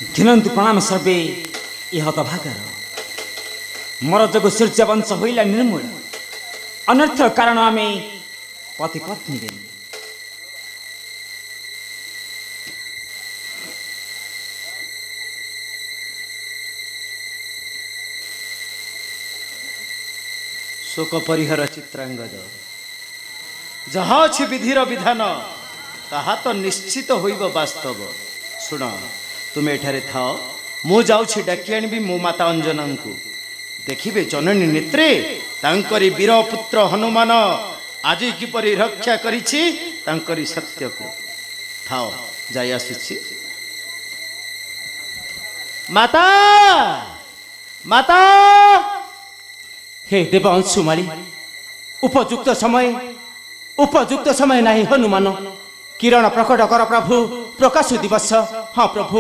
घिनन्तु प्रणाम सर्वे यह तभागर मोर जगो सूर्य वंश होइला निर्मूल अनर्थ कारण आमे पति पत्नी बेनी शोक परिहर चित्रांगद जहाँ अछि विधिर विधान ताहा तो निश्चित होइब वास्तव। सुन तुम एठारे थाओ मु जाउछि डाकी आनिबि मो माता अंजना को देखिबे जननी नेत्रे तांकरी वीर पुत्र हनुमान आज किपरि रक्षा करिछि तांकरी सत्य को थाओ जाय आसुछि। माता माता हे देव अंशुमाली उपयुक्त समय नहीं हनुमान किरण प्रकट कर प्रभु प्रकाश दिवस। हाँ प्रभु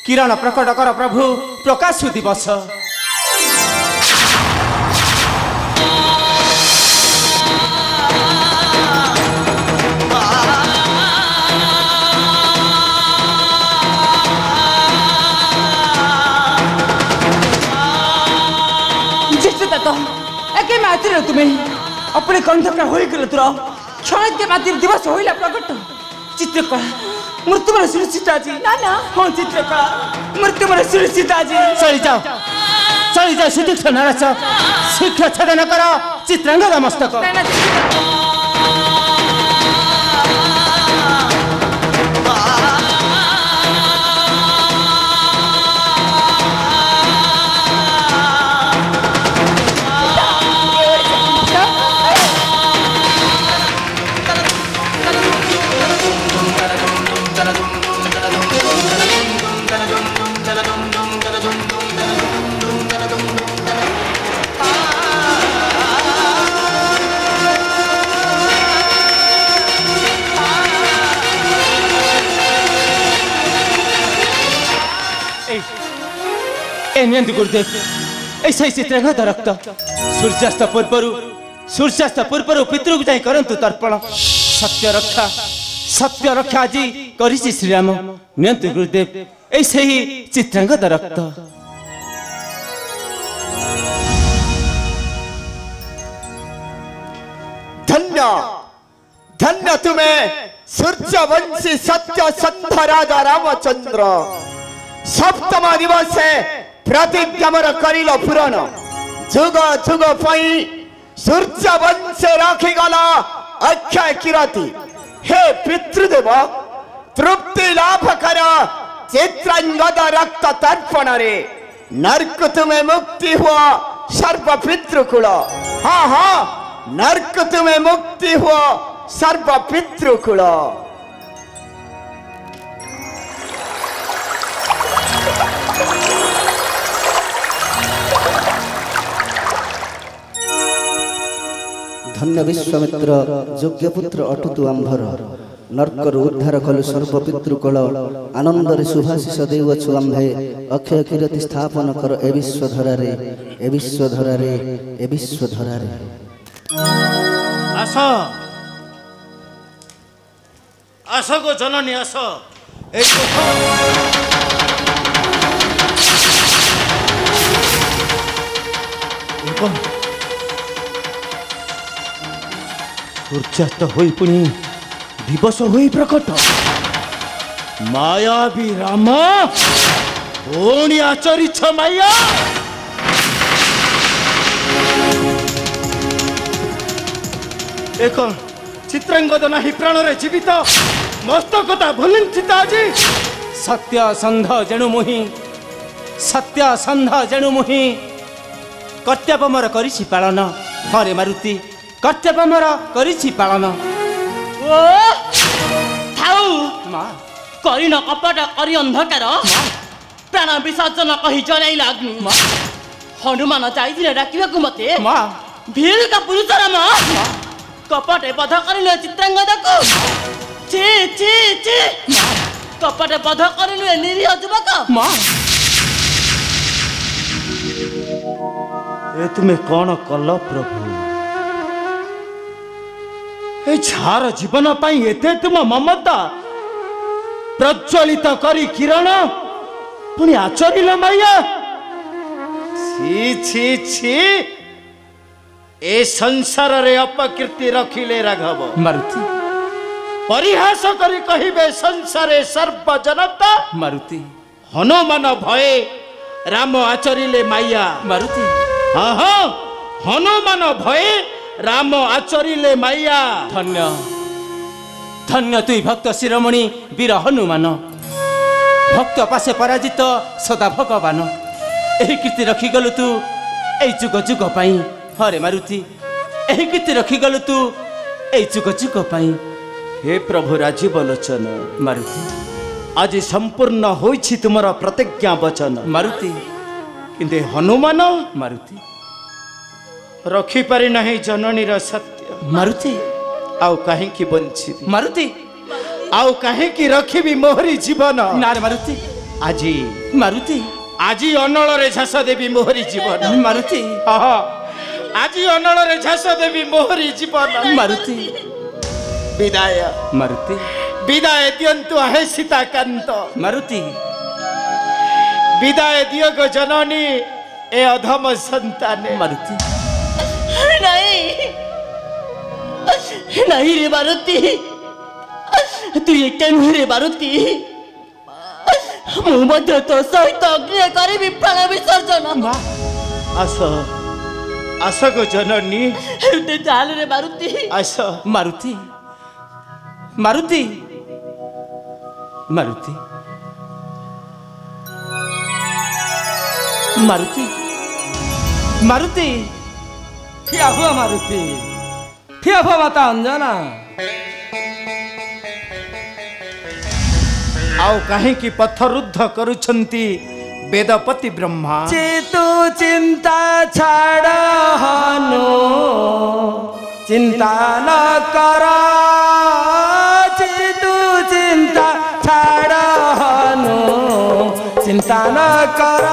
किरण प्रकट कर प्रभु प्रकाश दिवस। मातिर तुम्हें अपने कंठ का होई गल तुरा क्षण के मातिर दिवस होइला प्रकट चित्रकला मृत्यु मन सुरक्षित जी ना ना हाँ चित्रकला मृत्यु मन सुरक्षित जी चली जाओ सुदीक्षण नरस शीघ्र छेदन कर चित्रांगद मस्तक। गुरुदेव ऐसा ही चित्रांगद रक्त सूर्यास्त पूर्व पितृ जाई करंतु तर्पण सत्य रक्षा आज करिछि श्रीराम नियंतु गुरुदेव ऐसे ही चित्रांगद रक्त। धन्य धन्य तुम्हें सूर्यवंशी सत्य संध राजा रामचंद्र सप्तम दिवस प्रतिज्ञामर करिल पूरण जुग जुग पई सूर्य वंश रखिगला अक्षय कीर्ति। हे पितृदेव तृप्ति लाभ कर चित्रांगद रक्त तर्पण रे नरक तुम्हें मुक्ति हुआ सर्व पितृकुल। हाँ हाँ नरक तुम्हें मुक्ति हुआ सर्व पितृकुल। धन्य विश्वामित्र योग्य पुत्र अटुतु आंभर नर्कर उद्धार कलु सर्व पितृकल आनंदरे सुभाषिष देउछु आंभे अक्षय कीर्ति स्थापन कर ए विश्वधरा रे आस गो जननी आस सूर्यास्त होई पुनी दिवस होई प्रकट मायावी राम ओणी आचरिछ माया। एक चित्रांगद नाही प्राण रे जीवित मस्तकता भलिंचित आज सत्य संध जेणु मुहि कर्तव्य मोर करिछि पालन। हरे मारुति कर्तव्य मोर करिछि पालन। ओ थाउ मां करिन कपट करि अंधकार प्राण विसर्जन कहि जनाइला अग्नि हनुमान जाइथिले डाकिबाकु मते मां भील का पुरुष राम कपटे बध करिले चित्रांगद को ची ची ची कपटे बध करिले निरीह युवक मां ए तुम्हें कौन कल प्रभु ए झार जीवन पाई एते तुम ममता प्रज्वलित करी किरण पुणी आचरिल माया छी छी छी ए संसार रे अपकीर्ति रखिले राघव मारुति परिहास करी कहिबे संसारे सर्व जनता मारुति हनुमान भये राम आचरिले माया मारुति हाँ हाँ हनुमान भये राम आचरिले माया धन्य धन्य तुई भक्त शिरोमणि वीर हनुमान भक्त पासे पराजित सदा भगवान एही कीर्ति रखिगलु तू ए जुग जुग पाई हरे मारुति एही कीर्ति रखिगलु तू ए जुग जुग पाई हे प्रभु राजीव लोचन मारुति आज संपूर्ण होइछि तुमर प्रतिज्ञा वचन मारुति किंतु हनुमान मारुति रखी पारि नहीं जननीर सत्य मारुति आउ काहे की बंची मारुति आउ काहे की रखिबी मोहरी जीवन नारे मारुति आजी मारुति आजी अनल रे झास देवी मोहरी जीवन मारुति आजी अनल रे झास देवी मोहरी जीवन मारुति विदाय मारुति विदाय दियंतु हे सीताकांत मारुति विदाय दियो गो जननी ए अधम संतान मारुति नहीं नहीं रे मारुति तू ये केनु रे मारुति मु मध्य तो सहित अग्नि करिबी प्राण विसर्जन आस आस गो जननी ते चाल रे मारुति आस मारुति मारुति मारुति मारुति मारुति ठिया हुआ मारुति ठिया हुआ माता अंजना आउ काहे की पथरुद्ध करुछंती वेदपति ब्रह्मा चितु चिंता छाड़ हनु चिंता न कर चितु चिंता छाड़ हनु चिंता न कर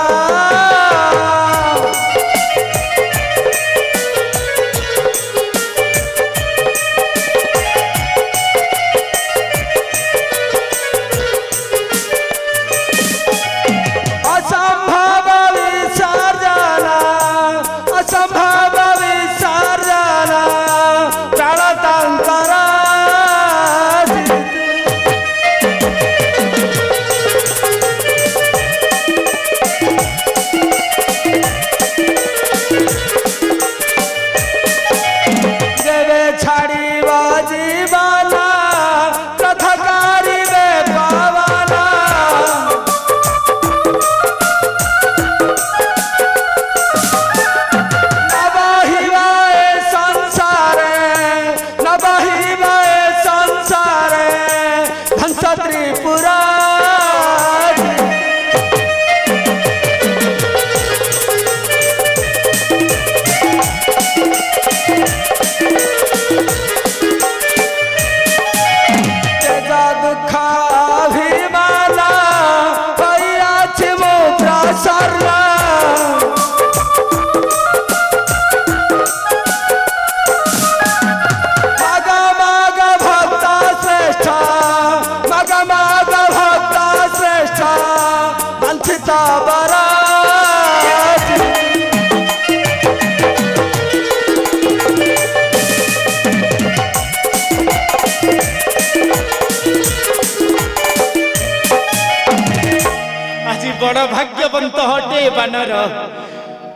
बड़ भाग्यवंत हटे बानर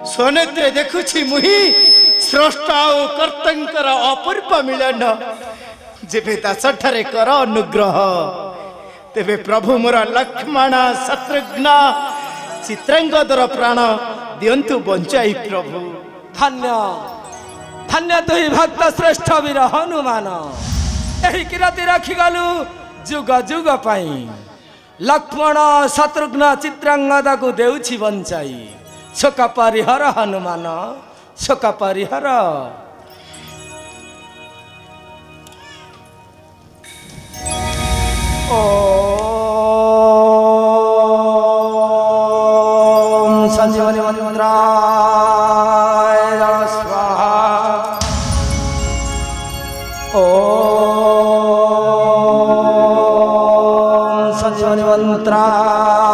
सोनेत्रे देखुछि मुहि स्रष्टा ओ कर्तंकर अपूर्व मिलन जेबे दासठारे कर अनुग्रह तेबे प्रभु मोर लक्ष्मण शत्रुघ्न चित्रांगदर प्राण दियंतु बंचाई प्रभु धन्य धन्य तुई भक्त श्रेष्ठ वीर हनुमान एही किराती रखी गलु जुग जुग पाई लक्ष्मण शत्रुघ्न चित्रांगदा को देउछि बंचाई शोक परिहर हनुमान शोक परिहर ओम संजीवनी मंत्राय नमः स्वाहा ओम संजीवनी मंत्राय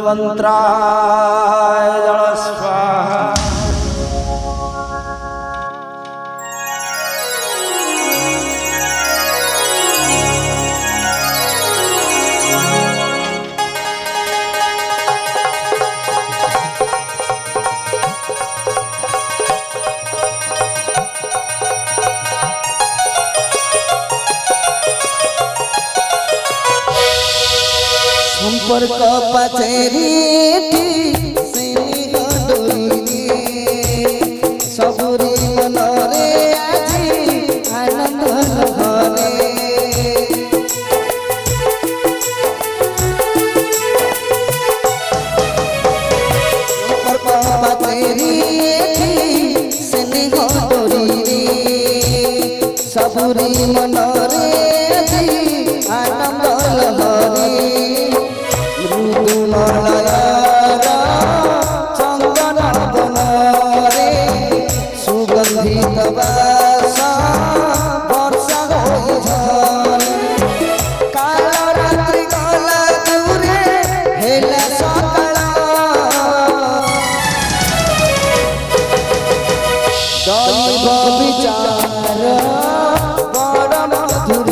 मंत्राय जल स्वाहा। संपर्क पाचेरी सबुरी मनरे আজি आनंद लहरे संपर्क पाचेरी स्नेह डोरी सबुरी मनरे আজি आनंद लहरे चंदन बनरे सुगंधित बास वर्षा होई काल रात्रि गला दूरे हेला सकाळ दैव विचार बड़ मधुर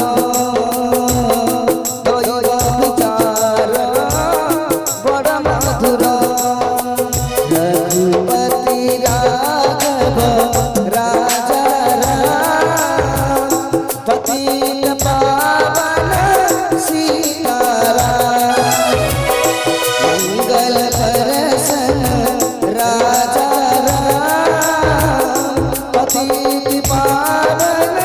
दैव विचार बड़ मधुर रघुपति राघव राजा राम पतित पावन सीताराम मंगल दर्शन राजा राम पतित पावन